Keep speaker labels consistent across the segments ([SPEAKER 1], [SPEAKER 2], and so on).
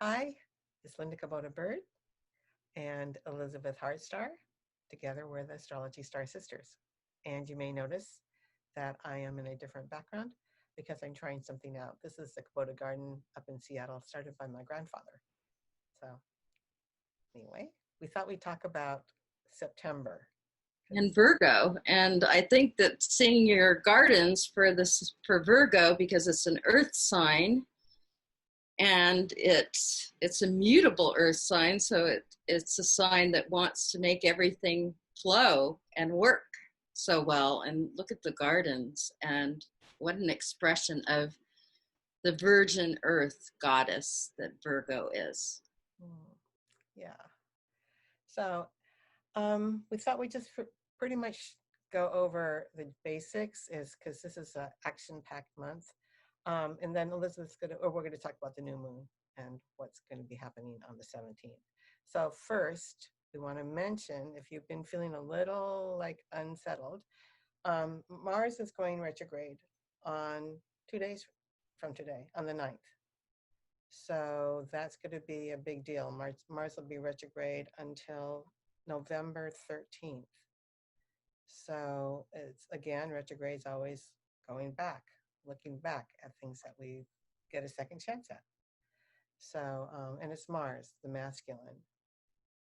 [SPEAKER 1] Hi, it's Linda Kubota Bird and Elizabeth Hartstar. Together, we're the Astrology Star Sisters. And you may notice that I am in a different background because I'm trying something out. This is the Kubota Garden up in Seattle, started by my grandfather. So, anyway, we thought we'd talk about September.
[SPEAKER 2] And Virgo. And I think that seeing your gardens for Virgo, because it's an earth sign and it's a mutable earth sign, so it's a sign that wants to make everything flow and work so well. And look at the gardens, and what an expression of the virgin earth goddess that Virgo is.
[SPEAKER 1] Yeah. So we thought we'd just pretty much go over the basics, is because this is an action-packed month. And then Elizabeth's we're gonna talk about the new moon and what's gonna be happening on the 17th. So first, we wanna mention, if you've been feeling a little like unsettled, Mars is going retrograde on 2 days from today, on the 9th. So that's gonna be a big deal. Mars will be retrograde until November 13th. So it's, again, retrograde's always going back, looking back at things that we get a second chance at. So, and it's Mars, the masculine,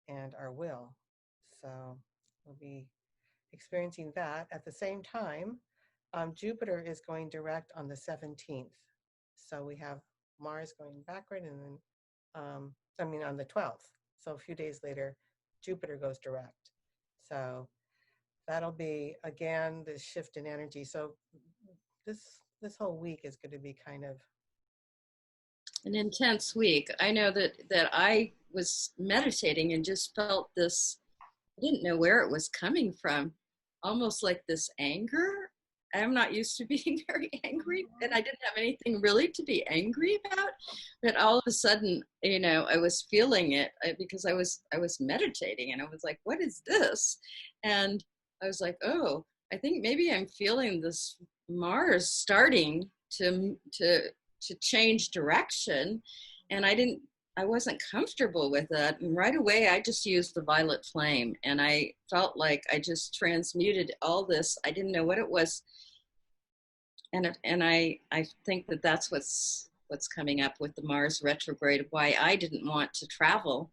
[SPEAKER 1] and our will. So we'll be experiencing that. At the same time, Jupiter is going direct on the 17th. So we have Mars going backward, and then, on the 12th. So a few days later, Jupiter goes direct. So that'll be, again, the shift in energy. So this whole week is going to be kind of
[SPEAKER 2] an intense week. I know that I was meditating and just felt this, I didn't know where it was coming from, almost like this anger. I'm not used to being very angry, and I didn't have anything really to be angry about. But all of a sudden, I was feeling it because I was meditating, and I was like, "What is this?" And I was like, "Oh, I think maybe I'm feeling this Mars starting to change direction," and I wasn't comfortable with that. And right away, I just used the violet flame, and I felt like I just transmuted all this. I didn't know what it was. And I think that that's what's coming up with the Mars retrograde, why I didn't want to travel.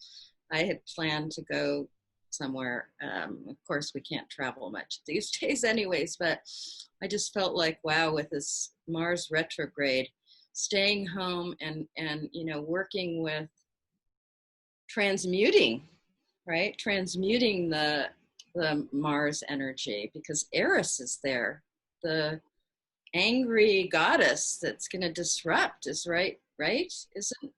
[SPEAKER 2] I had planned to go somewhere. Of course, we can't travel much these days anyways, but I just felt like, wow, with this Mars retrograde, staying home and working with transmuting, right? Transmuting the Mars energy, because Eris is there, the angry goddess that's going to disrupt, is right, isn't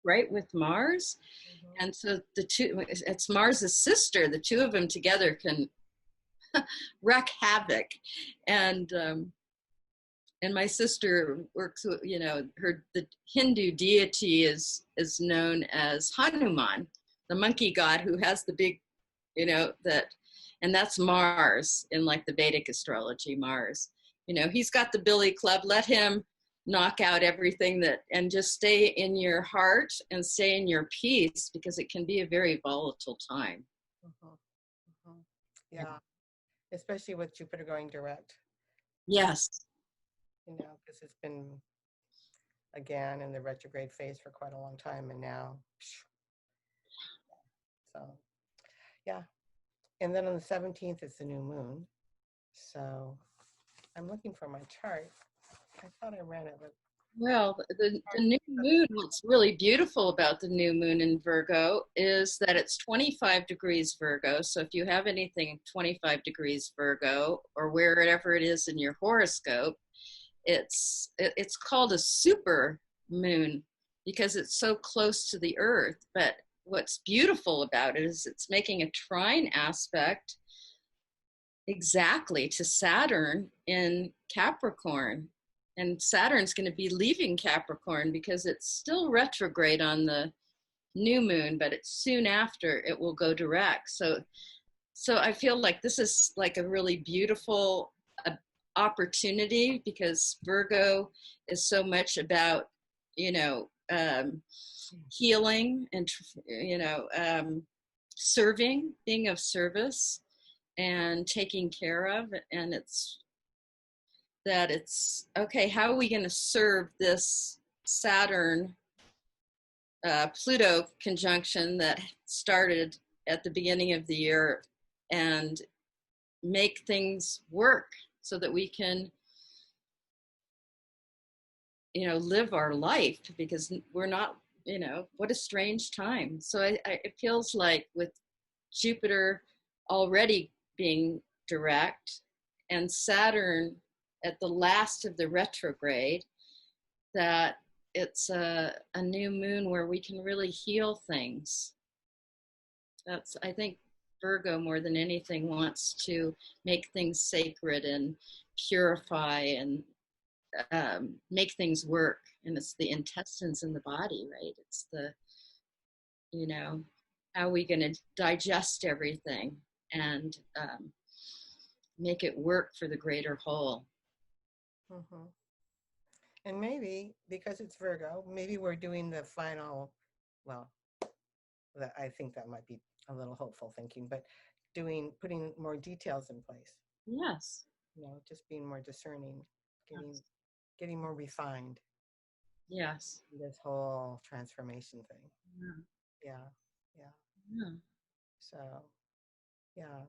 [SPEAKER 2] right with Mars. Mm-hmm. And so it's Mars's sister. The two of them together can wreak havoc. And my sister works with, the Hindu deity is known as Hanuman, the monkey god who has the big, and that's Mars in like the Vedic astrology, Mars. He's got the billy club. Let him knock out everything and just stay in your heart and stay in your peace, because it can be a very volatile time.
[SPEAKER 1] Mm-hmm. Mm-hmm. Yeah, especially with Jupiter going direct.
[SPEAKER 2] Yes.
[SPEAKER 1] Because it's been, again, in the retrograde phase for quite a long time, and now, so, yeah. And then on the 17th, it's the new moon. So I'm looking for my chart. I thought I ran it, but.
[SPEAKER 2] Well, the new moon, what's really beautiful about the new moon in Virgo is that it's 25 degrees Virgo. So if you have anything 25 degrees Virgo, or wherever it is in your horoscope, it's called a super moon because it's so close to the earth. But what's beautiful about it is it's making a trine aspect exactly to Saturn in Capricorn. And Saturn's going to be leaving Capricorn because it's still retrograde on the new moon, but it's soon after it will go direct. So I feel like this is like a really beautiful opportunity, because Virgo is so much about you know, healing and, serving, being of service and taking care of. And it's okay, how are we going to serve this Saturn Pluto conjunction that started at the beginning of the year and make things work so that we can, live our life, because we're not, what a strange time. So it feels like with Jupiter already being direct and Saturn at the last of the retrograde, that it's a new moon where we can really heal things. That's, I think, Virgo more than anything wants to make things sacred and purify and make things work. And it's the intestines in the body, right? It's the, how are we going to digest everything and make it work for the greater whole?
[SPEAKER 1] Mm-hmm. And maybe because it's Virgo, maybe we're doing the final, well, I think that might be a little hopeful thinking, but putting more details in place.
[SPEAKER 2] Yes.
[SPEAKER 1] Just being more discerning,
[SPEAKER 2] Yes.
[SPEAKER 1] getting more refined.
[SPEAKER 2] Yes.
[SPEAKER 1] This whole transformation thing.
[SPEAKER 2] Yeah.
[SPEAKER 1] Yeah. So, yeah.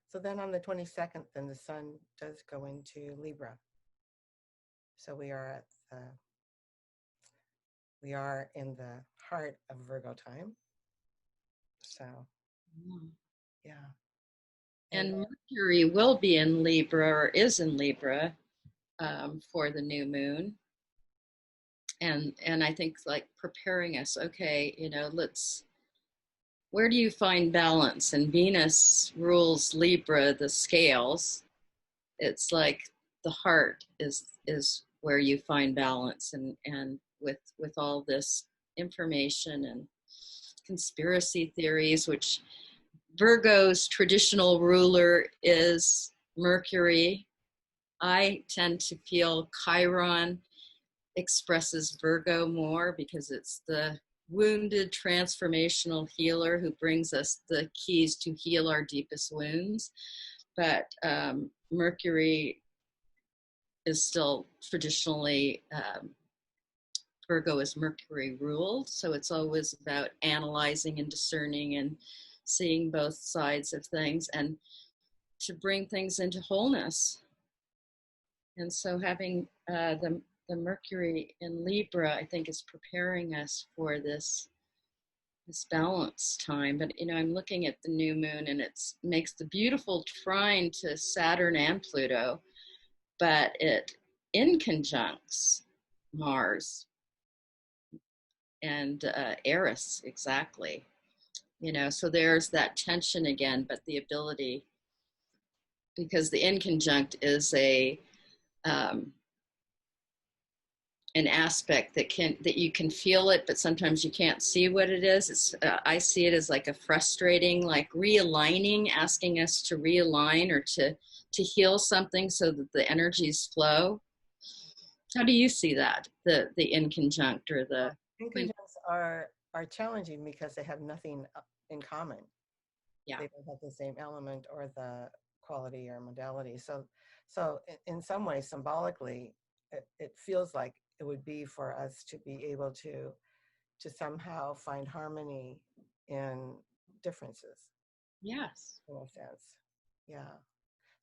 [SPEAKER 1] So then on the 22nd, then the sun does go into Libra. So we are in the heart of Virgo time. So, yeah.
[SPEAKER 2] And Mercury will be in Libra, or is in Libra, for the new moon. And I think, like, preparing us, okay, where do you find balance? And Venus rules Libra, the scales. It's like the heart is where you find balance, and with all this information and conspiracy theories, which Virgo's traditional ruler is Mercury. I tend to feel Chiron expresses Virgo more because it's the wounded transformational healer who brings us the keys to heal our deepest wounds. But Mercury is still traditionally, Virgo is Mercury ruled. So it's always about analyzing and discerning and seeing both sides of things and to bring things into wholeness. And so having the Mercury in Libra, I think, is preparing us for this balance time. But I'm looking at the new moon, and it makes the beautiful trine to Saturn and Pluto, but it inconjuncts Mars and Eris, exactly. So there's that tension again, but the ability, because the inconjunct is an aspect that you can feel it, but sometimes you can't see what it is. I see it as like a frustrating, like realigning, asking us to realign or to heal something so that the energies flow. How do you see that? The inconjunct or the
[SPEAKER 1] inconjuncts are challenging because they have nothing in common.
[SPEAKER 2] Yeah.
[SPEAKER 1] They don't have the same element or the quality or modality. So in some ways, symbolically, it feels like it would be for us to be able to somehow find harmony in differences.
[SPEAKER 2] Yes.
[SPEAKER 1] In a sense. Yeah.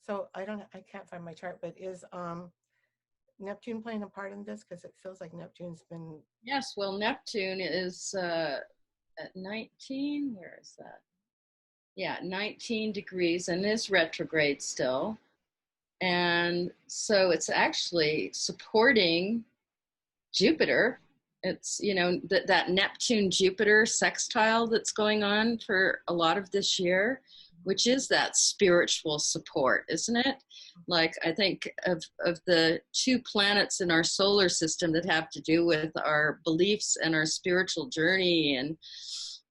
[SPEAKER 1] So I can't find my chart, but is Neptune playing a part in this? Because it feels like Neptune's been.
[SPEAKER 2] Yes. Well, Neptune is at 19. Where is that? Yeah, 19 degrees and is retrograde still. And so it's actually supporting Jupiter. It's, that Neptune Jupiter sextile that's going on for a lot of this year, which is that spiritual support, isn't it? Like, I think of the two planets in our solar system that have to do with our beliefs and our spiritual journey and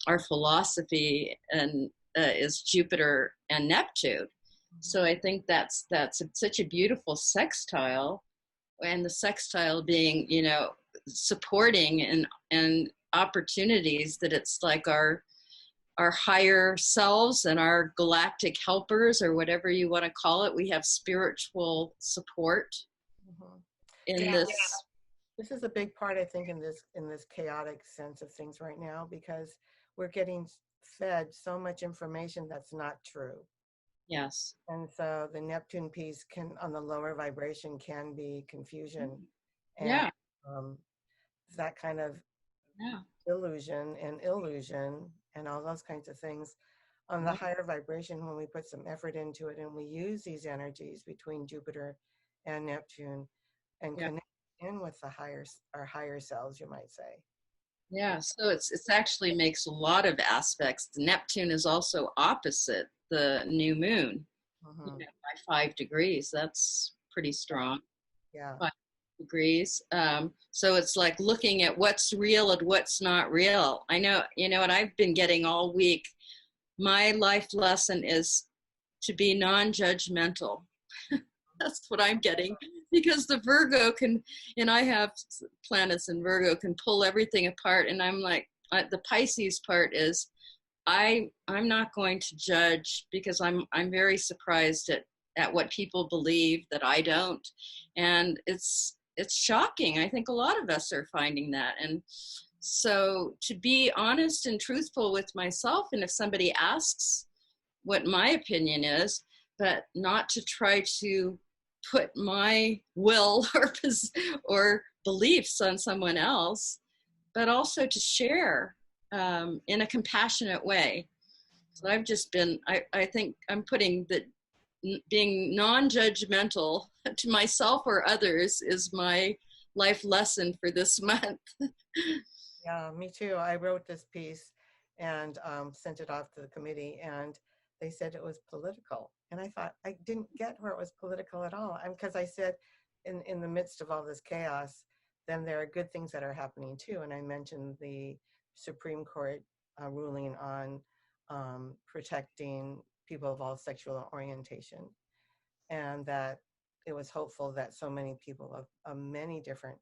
[SPEAKER 2] our philosophy, and is Jupiter and Neptune. So I think that's such a beautiful sextile, and the sextile being, supporting and opportunities, that it's like our higher selves and our galactic helpers, or whatever you want to call it. We have spiritual support in
[SPEAKER 1] Yeah,
[SPEAKER 2] this.
[SPEAKER 1] this is a big part, I think, in this chaotic sense of things right now, because we're getting fed so much information that's not true.
[SPEAKER 2] Yes.
[SPEAKER 1] And so the Neptune piece can, on the lower vibration, can be confusion and
[SPEAKER 2] Yeah.
[SPEAKER 1] um, that kind of
[SPEAKER 2] Yeah.
[SPEAKER 1] illusion and illusion and all those kinds of things. On the higher vibration, when we put some effort into it and we use these energies between Jupiter and Neptune and
[SPEAKER 2] Yeah.
[SPEAKER 1] connect in with our higher selves, you might say.
[SPEAKER 2] Yeah. So it's actually makes a lot of aspects. Neptune is also opposite the new moon, by 5 degrees. That's pretty strong.
[SPEAKER 1] Yeah.
[SPEAKER 2] 5 degrees. So it's like looking at what's real and what's not real. I know, what I've been getting all week. My life lesson is to be non-judgmental. That's what I'm getting, because the Virgo can, and I have planets in Virgo, can pull everything apart. And I'm like, the Pisces part is, I'm not going to judge, because I'm very surprised at what people believe that I don't, and it's shocking. I think a lot of us are finding that, and so to be honest and truthful with myself, and if somebody asks what my opinion is, but not to try to put my will or beliefs on someone else, but also to share in a compassionate way. So I've just been, I think I'm putting that being non-judgmental to myself or others is my life lesson for this month.
[SPEAKER 1] Yeah, me too. I wrote this piece and sent it off to the committee, and they said it was political. And I thought, I didn't get where it was political at all. Because I said, in the midst of all this chaos, then there are good things that are happening too. And I mentioned the Supreme Court ruling on protecting people of all sexual orientation, and that it was hopeful that so many people of many different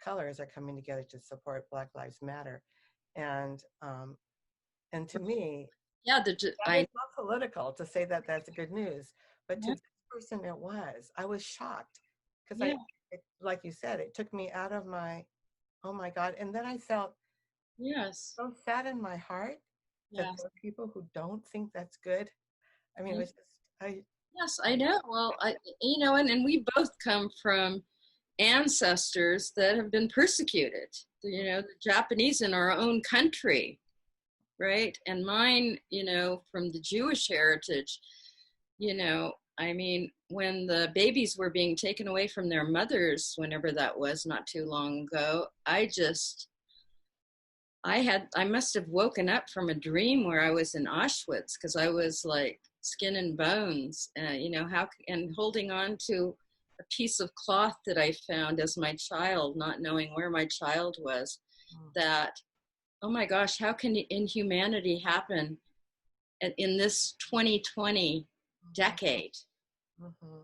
[SPEAKER 1] colors are coming together to support Black Lives Matter. And to me,
[SPEAKER 2] Yeah,
[SPEAKER 1] that was not political to say that that's good news, but to this person it was. I was shocked because like you said, it took me out of my, oh my God. And then I felt so sad in my heart that there are people who don't think that's good. I mean, it was just,
[SPEAKER 2] Yes, I know. Well, and we both come from ancestors that have been persecuted, the Japanese in our own country, right? And mine, from the Jewish heritage, I mean, when the babies were being taken away from their mothers, whenever that was, not too long ago, I must have woken up from a dream where I was in Auschwitz, because I was like skin and bones, and holding on to a piece of cloth that I found as my child, not knowing where my child was, that, oh my gosh, how can inhumanity happen in this 2020 decade?
[SPEAKER 1] mm-hmm.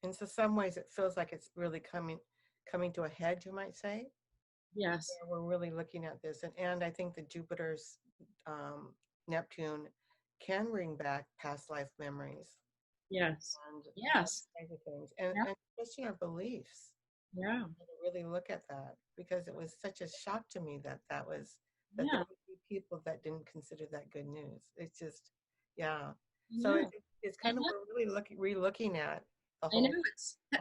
[SPEAKER 1] And so some ways it feels like it's really coming to a head, you might say.
[SPEAKER 2] Yes.
[SPEAKER 1] Yeah, we're really looking at this. And I think that Jupiter's Neptune can bring back past life memories.
[SPEAKER 2] Yes.
[SPEAKER 1] And
[SPEAKER 2] Yes.
[SPEAKER 1] kinds of things. And especially our beliefs.
[SPEAKER 2] Yeah.
[SPEAKER 1] Really look at that, because it was such a shock to me that there would be people that didn't consider that good news. It's just, yeah. So it's kind of, we're really re-looking at the whole.
[SPEAKER 2] I know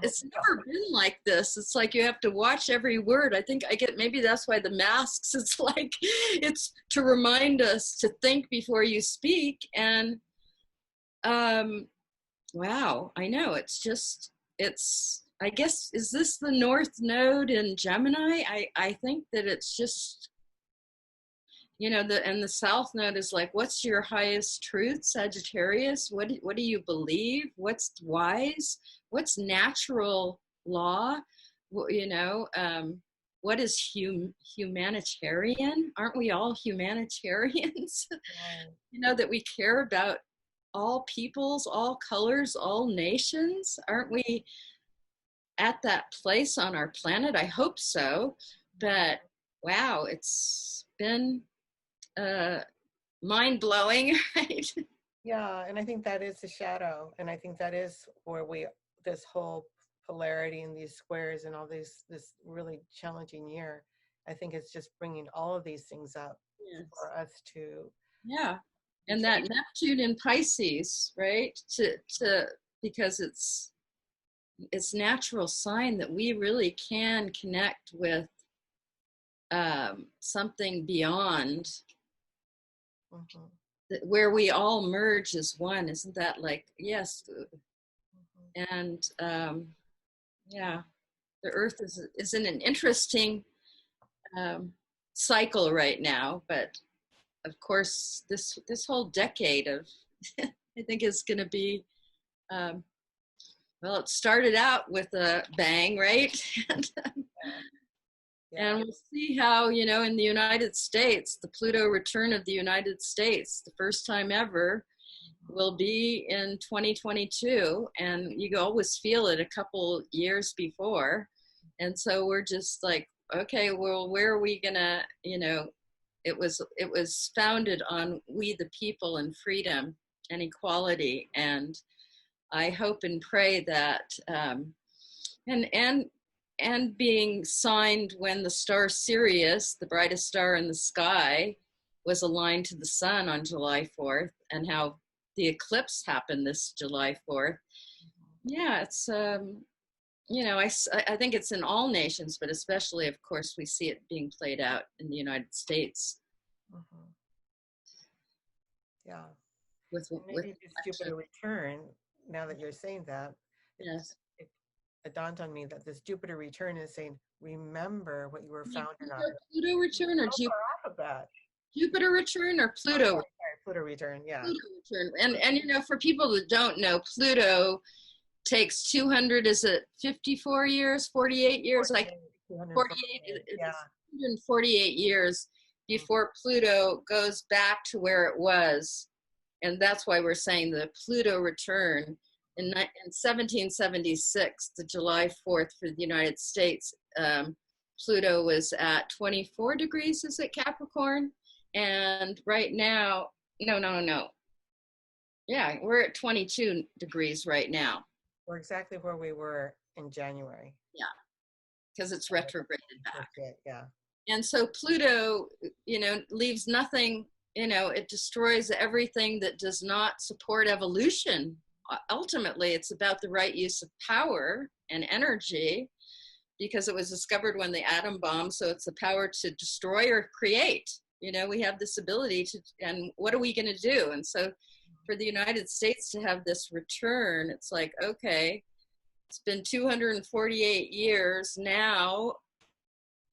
[SPEAKER 2] it's never been like this. It's like you have to watch every word. I think maybe that's why the masks, it's like, it's to remind us to think before you speak. And wow, I know, I guess, is this the North Node in Gemini? I think that it's just, and the South Node is like, what's your highest truth, Sagittarius? What do you believe? What's wise? What's natural law? What is humanitarian? Aren't we all humanitarians? That we care about all peoples, all colors, all nations. Aren't we at that place on our planet? I hope so. but wow, it's been mind-blowing, right?
[SPEAKER 1] Yeah, and I think that is the shadow, and I think that is where this whole polarity and these squares and all this really challenging year. I think it's just bringing all of these things up
[SPEAKER 2] Yes.
[SPEAKER 1] for us to
[SPEAKER 2] Yeah.
[SPEAKER 1] be
[SPEAKER 2] And that Neptune in Pisces, right? To because it's natural sign that we really can connect with something beyond
[SPEAKER 1] Mhm,
[SPEAKER 2] where we all merge as one. Isn't that like, yes?
[SPEAKER 1] mhm.
[SPEAKER 2] And yeah, the Earth is in an interesting um, cycle right now, but of course, this whole decade of I think is going to be um, well. It started out with a bang, right? and,
[SPEAKER 1] Yeah,
[SPEAKER 2] and
[SPEAKER 1] yeah.
[SPEAKER 2] we'll see how, in the United States, the Pluto return of the United States, the first time ever, will be in 2022, and you always feel it a couple years before, and so we're just like, okay, well, where are we gonna, it was founded on we the people and freedom and equality, and I hope and pray that and being signed when the star Sirius, the brightest star in the sky, was aligned to the sun on July 4th, and how the eclipse happened this July 4th. Yeah, it's I think it's in all nations, but especially, of course, we see it being played out in the United States
[SPEAKER 1] Mhm. Yeah.
[SPEAKER 2] with
[SPEAKER 1] And maybe this Jupiter return, now that you're saying that, it,
[SPEAKER 2] yes.
[SPEAKER 1] it, it dawned on me that this Jupiter return is saying, remember what you were founded on.
[SPEAKER 2] Pluto return or
[SPEAKER 1] So far off of that.
[SPEAKER 2] Jupiter return or
[SPEAKER 1] Oh,
[SPEAKER 2] Pluto?
[SPEAKER 1] sorry, Pluto return, yeah.
[SPEAKER 2] Pluto return. And for people that don't know, Pluto takes 200, is it 54 years, 48 years, like 48,
[SPEAKER 1] 248,
[SPEAKER 2] it's
[SPEAKER 1] yeah.
[SPEAKER 2] 148 years
[SPEAKER 1] Mm.
[SPEAKER 2] before Pluto goes back to where it was. And that's why we're saying the Pluto return in 1776, the July 4th for the United States. Pluto was at 24 degrees, is it Capricorn? And right now, no. Yeah, we're at 22 degrees right now.
[SPEAKER 1] We're exactly where we were in January.
[SPEAKER 2] Yeah, because it's retrograded back.
[SPEAKER 1] Yeah.
[SPEAKER 2] And so Pluto, leaves nothing, it destroys everything that does not support evolution. Ultimately, it's about the right use of power and energy, because it was discovered when the atom bomb. So it's the power to destroy or create. We have this ability to, and what are we going to do? And so for the United States to have this return, it's like, okay, it's been 248 years now.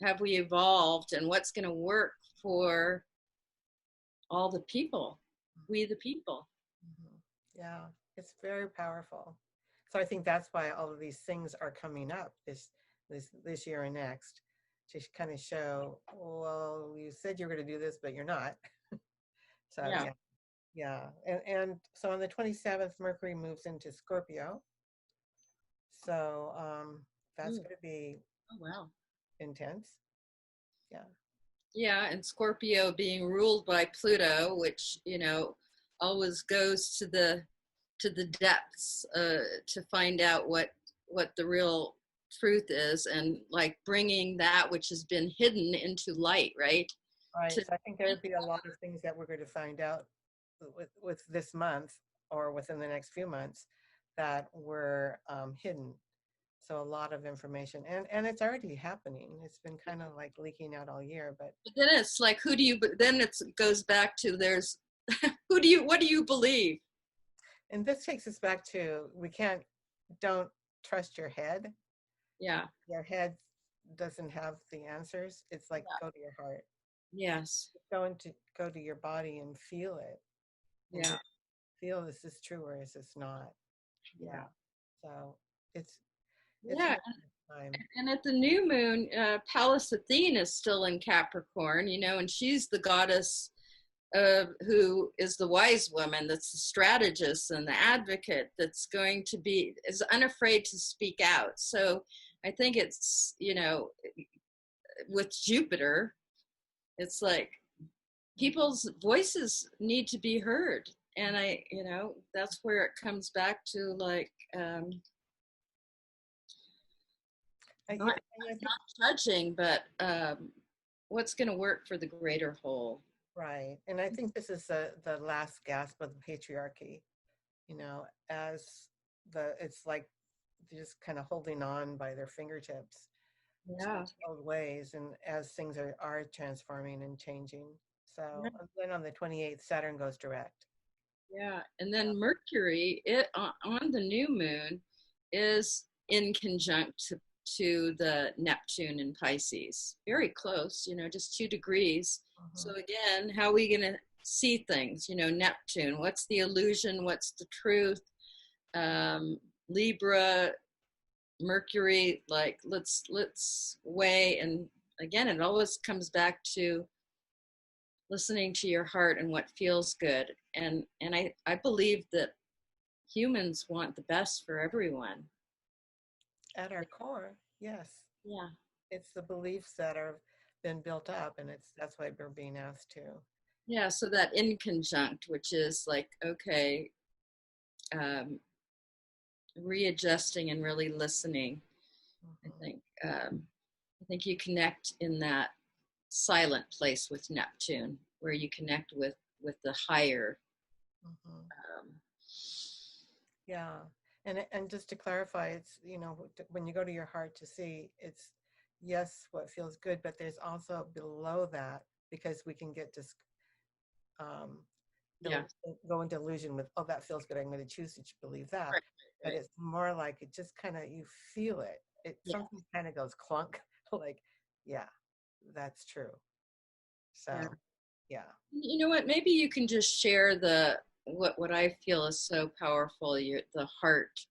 [SPEAKER 2] Have we evolved, and what's going to work for all the people, we the people?
[SPEAKER 1] Mhm. Yeah, it's very powerful. So I think that's why all of these things are coming up this year and next, to kind of show, well, you said you were going to do this, but you're not. So
[SPEAKER 2] Yeah.
[SPEAKER 1] yeah. And so on the 27th, Mercury moves into Scorpio. So that's
[SPEAKER 2] Mm.
[SPEAKER 1] going to be
[SPEAKER 2] Oh, wow.
[SPEAKER 1] intense. Yeah.
[SPEAKER 2] Yeah, and Scorpio being ruled by Pluto, which always goes to the depths to find out what the real truth is, and like bringing that which has been hidden into light, right?
[SPEAKER 1] Right.
[SPEAKER 2] To,
[SPEAKER 1] So I think there would be a lot of things that we're going to find out with this month or within the next few months that were hidden. So a lot of information, and it's already happening. It's been kind of like leaking out all year, but
[SPEAKER 2] but then it's like, who do you? Then it goes back to there's what do you believe?
[SPEAKER 1] and this takes us back to don't trust your head.
[SPEAKER 2] Yeah.
[SPEAKER 1] Your head doesn't have the answers. It's like go to your heart.
[SPEAKER 2] Yes.
[SPEAKER 1] Go to your body and feel it, and
[SPEAKER 2] Yeah.
[SPEAKER 1] just feel, is this true or is this not?
[SPEAKER 2] Yeah.
[SPEAKER 1] Yeah. So it's
[SPEAKER 2] Yeah.
[SPEAKER 1] an interesting time.
[SPEAKER 2] And at the new moon, Pallas Athene is still in Capricorn, and she's the goddess who is the wise woman, that's the strategist and the advocate, that's going to is unafraid to speak out. So I think it's, with Jupiter, it's like people's voices need to be heard. And that's where it comes back to like,
[SPEAKER 1] I,
[SPEAKER 2] not,
[SPEAKER 1] I think
[SPEAKER 2] not judging, but what's going to work for the greater whole.
[SPEAKER 1] right, and I think this is the last gasp of the patriarchy. As it's like they're just kind of holding on by their fingertips to
[SPEAKER 2] Yeah.
[SPEAKER 1] old ways, and as things are transforming and changing. So then on the 28th, Saturn goes direct.
[SPEAKER 2] Yeah, and then Mercury, on the new moon, is in conjunct to the Neptune in Pisces. Very close, just 2 degrees. So again, how are we going to see things? Neptune, what's the illusion? What's the truth? Libra, Mercury, like let's weigh. And again, it always comes back to listening to your heart and what feels good. And I believe that humans want the best for everyone.
[SPEAKER 1] At our core, yes.
[SPEAKER 2] Yeah.
[SPEAKER 1] It's the beliefs that have been built up, and that's why we're being asked to.
[SPEAKER 2] Yeah, so that in conjunct, which is like, okay, readjusting and really listening. I think you connect in that silent place with Neptune, where you connect with the higher.
[SPEAKER 1] Yeah, and just to clarify, it's when you go to your heart to see, it's yes, what feels good, but there's also below that, because we can get go into illusion with, oh, that feels good, I'm going to choose to believe that.
[SPEAKER 2] Right.
[SPEAKER 1] But it's more like it just kind of, you feel it something kind of goes clunk, like, yeah, that's true. So yeah.
[SPEAKER 2] You know what, maybe you can just share what I feel is so powerful, the heart,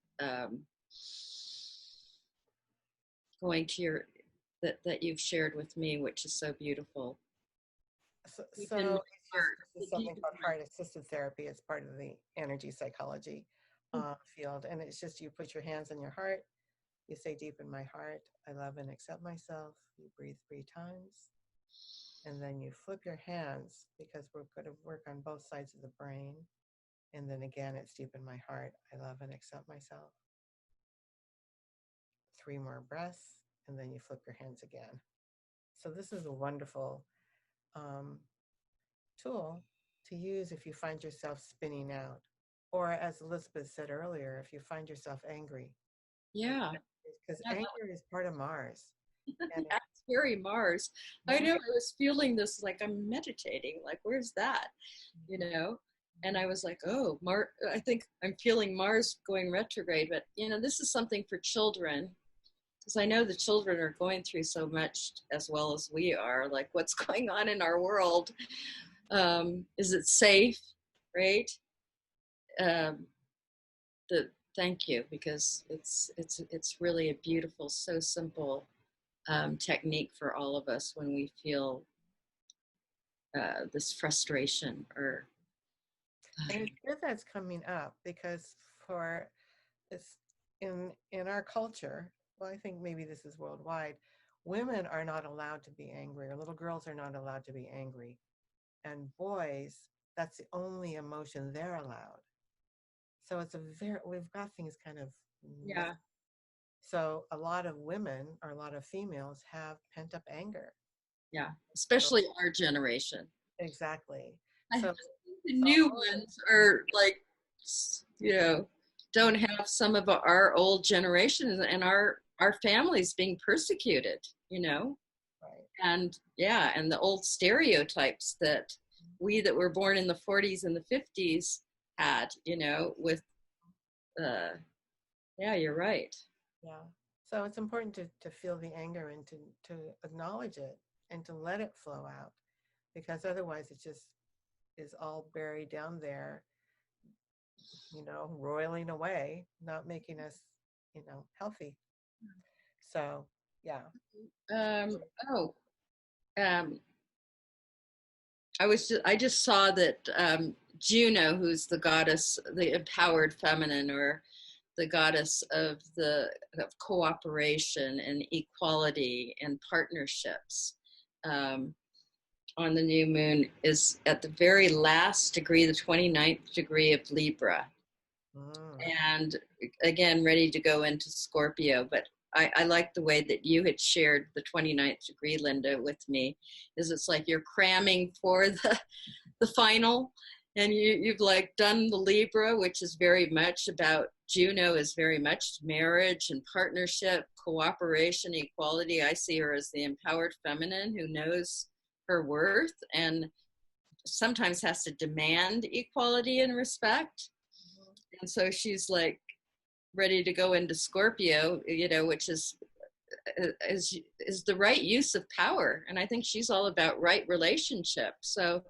[SPEAKER 2] going to your that you've shared with me, which is so beautiful.
[SPEAKER 1] So this is something called heart assisted therapy. It's part of the energy psychology field. And it's just, you put your hands on your heart. You say, deep in my heart, I love and accept myself. You breathe 3 times. And then you flip your hands, because we're going to work on both sides of the brain. And then again, it's deep in my heart, I love and accept myself. 3 more breaths, and then you flip your hands again. So this is a wonderful tool to use if you find yourself spinning out, or as Elizabeth said earlier, if you find yourself angry.
[SPEAKER 2] Yeah,
[SPEAKER 1] because anger is part of Mars.
[SPEAKER 2] And that's very Mars. I know, I was feeling this, like I'm meditating, like where's that, and I was like, oh, I think I'm feeling Mars going retrograde. But this is something for children, because I know the children are going through so much as well as we are, like what's going on in our world. Is it safe, right? Thank you, because it's really a beautiful, so simple technique for all of us when we feel this frustration or.
[SPEAKER 1] And it's good that's coming up, because for it's in our culture, well, I think maybe this is worldwide, women are not allowed to be angry, or little girls are not allowed to be angry. And boys, that's the only emotion they're allowed. So we've got things kind of.
[SPEAKER 2] Yeah.
[SPEAKER 1] So a lot of women, or a lot of females, have pent up anger.
[SPEAKER 2] Yeah, especially our generation.
[SPEAKER 1] Exactly.
[SPEAKER 2] I
[SPEAKER 1] So
[SPEAKER 2] think the new ones are like, don't have some of our old generations and our families being persecuted,
[SPEAKER 1] Right.
[SPEAKER 2] And and the old stereotypes that we that were born in the 40s and the 50s had, with, you're right.
[SPEAKER 1] Yeah. So it's important to feel the anger, and to acknowledge it, and to let it flow out, because otherwise it just is all buried down there, roiling away, not making us, healthy. So, yeah.
[SPEAKER 2] I just saw that Juno, who's the goddess, the empowered feminine, or the goddess of cooperation and equality and partnerships. On the new moon is at the very last degree, the 29th degree of Libra. And again, ready to go into Scorpio. But I like the way that you had shared the 29th degree, Linda, with me, is it's like you're cramming for the final, and you've like done the Libra, which is very much about Juno, is very much marriage and partnership, cooperation, equality. I see her as the empowered feminine who knows her worth and sometimes has to demand equality and respect. And so she's like ready to go into Scorpio, which is the right use of power. And I think she's all about right relationship. So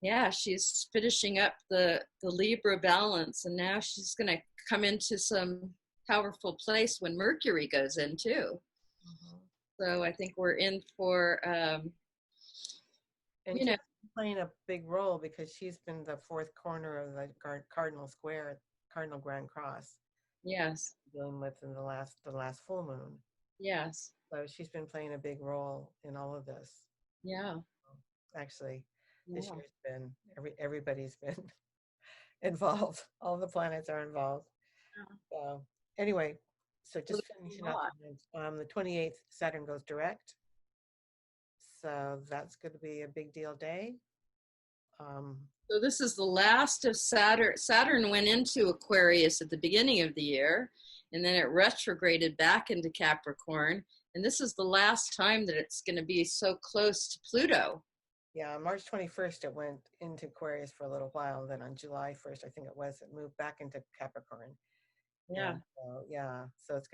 [SPEAKER 2] yeah, she's finishing up the Libra balance, and now she's going to come into some powerful place when Mercury goes in too. So I think we're in for
[SPEAKER 1] and she's playing a big role because she's been the fourth corner of the cardinal square, cardinal grand cross.
[SPEAKER 2] Yes.
[SPEAKER 1] Dealing with in the last full moon.
[SPEAKER 2] Yes.
[SPEAKER 1] So she's been playing a big role in all of this.
[SPEAKER 2] Yeah.
[SPEAKER 1] Actually, this year's been everybody's been involved. All the planets are involved. So anyway, so just finishing up. The 28th, Saturn goes direct. So that's going to be a big deal day.
[SPEAKER 2] So this is the last of Saturn. Saturn went into Aquarius at the beginning of the year, and then it retrograded back into Capricorn. And this is the last time that it's going to be so close to Pluto.
[SPEAKER 1] Yeah, March 21st, it went into Aquarius for a little while. Then on July 1st, I think it moved back into Capricorn.
[SPEAKER 2] Yeah.
[SPEAKER 1] So it's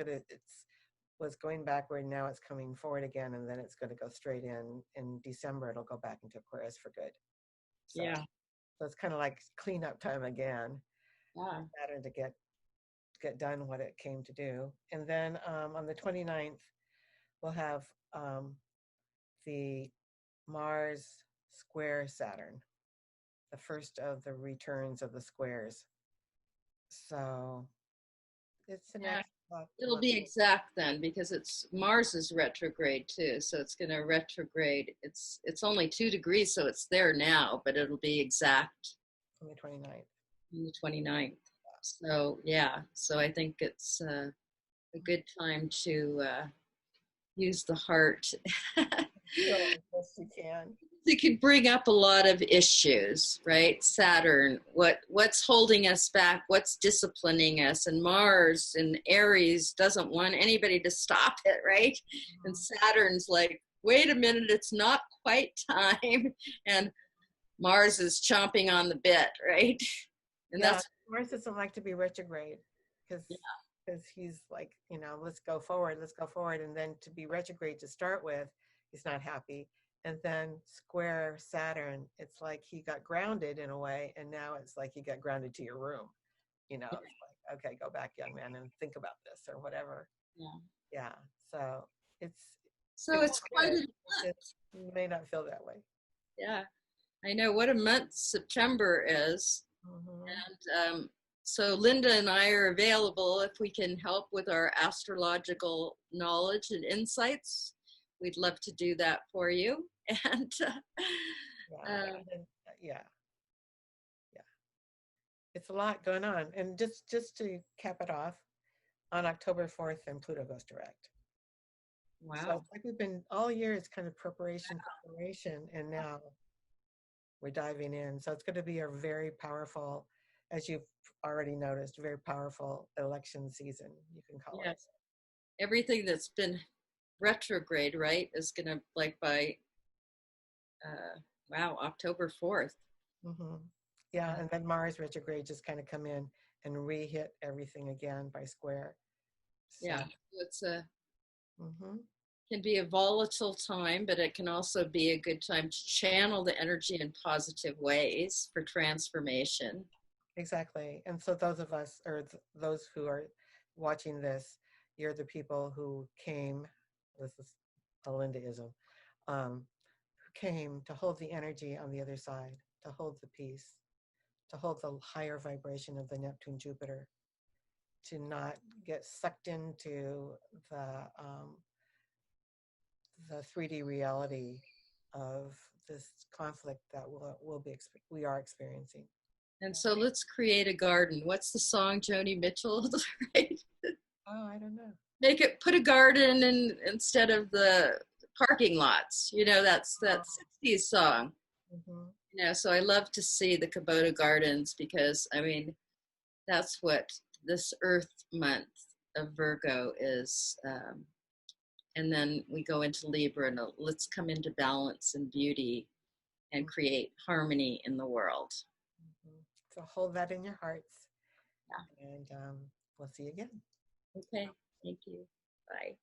[SPEAKER 1] was going backward. Now it's coming forward again. And then it's going to go straight in. In December, it'll go back into Aquarius for good. So,
[SPEAKER 2] yeah.
[SPEAKER 1] So it's kind of like cleanup time again.
[SPEAKER 2] Yeah.
[SPEAKER 1] Saturn to get done what it came to do. And then on the 29th, we'll have the Mars square Saturn, the first of the returns of the squares. So it's an
[SPEAKER 2] it'll be exact then, because it's Mars is retrograde too, so it's going to retrograde. It's only 2 degrees, so it's there now, but it'll be exact
[SPEAKER 1] on the 29th.
[SPEAKER 2] On the 29th. So yeah, so I think it's a good time to use the heart.
[SPEAKER 1] Yes, you can.
[SPEAKER 2] It could bring up a lot of issues, right? Saturn, what's holding us back? What's disciplining us? And Mars and Aries doesn't want anybody to stop it, right? And Saturn's like, wait a minute, it's not quite time. And Mars is chomping on the bit, right? And
[SPEAKER 1] that's Mars doesn't like to be retrograde because he's like, let's go forward. And then to be retrograde to start with, he's not happy. And then square Saturn, it's like he got grounded in a way, and now it's like he got grounded to your room. It's like, okay, go back, young man, and think about this or whatever. Yeah. So it's
[SPEAKER 2] quite a month.
[SPEAKER 1] You may not feel that way.
[SPEAKER 2] Yeah, I know what a month September is. And so Linda and I are available if we can help with our astrological knowledge and insights. We'd love to do that for you. And
[SPEAKER 1] it's a lot going on. And just to cap it off, on October 4th, then Pluto goes direct.
[SPEAKER 2] Wow.
[SPEAKER 1] So it's like we've been all year, it's kind of preparation, and now we're diving in. So it's going to be a very powerful, as you've already noticed, very powerful election season, you can call it.
[SPEAKER 2] Everything that's been retrograde, right, is going to, like, by October 4th.
[SPEAKER 1] Yeah, and then Mars retrograde just kind of come in and re-hit everything again by square. So.
[SPEAKER 2] It's can be a volatile time, but it can also be a good time to channel the energy in positive ways for transformation.
[SPEAKER 1] Exactly. And so those of us, or those who are watching this, you're the people who came, this is a Lindaism, who came to hold the energy on the other side, to hold the peace, to hold the higher vibration of the Neptune Jupiter, to not get sucked into um, the 3D reality of this conflict that we are experiencing.
[SPEAKER 2] And so let's create a garden. What's the song, Joni Mitchell? Right?
[SPEAKER 1] Oh, I don't know.
[SPEAKER 2] Put a garden in instead of the parking lots. That's that 60s song.
[SPEAKER 1] Mm-hmm.
[SPEAKER 2] So I love to see the Kubota gardens because I mean that's what this Earth month of Virgo is. And then we go into Libra and let's come into balance and beauty and create harmony in the world.
[SPEAKER 1] Mm-hmm. So hold that in your hearts.
[SPEAKER 2] Yeah.
[SPEAKER 1] And we'll see you again.
[SPEAKER 2] Okay. Thank you. Bye.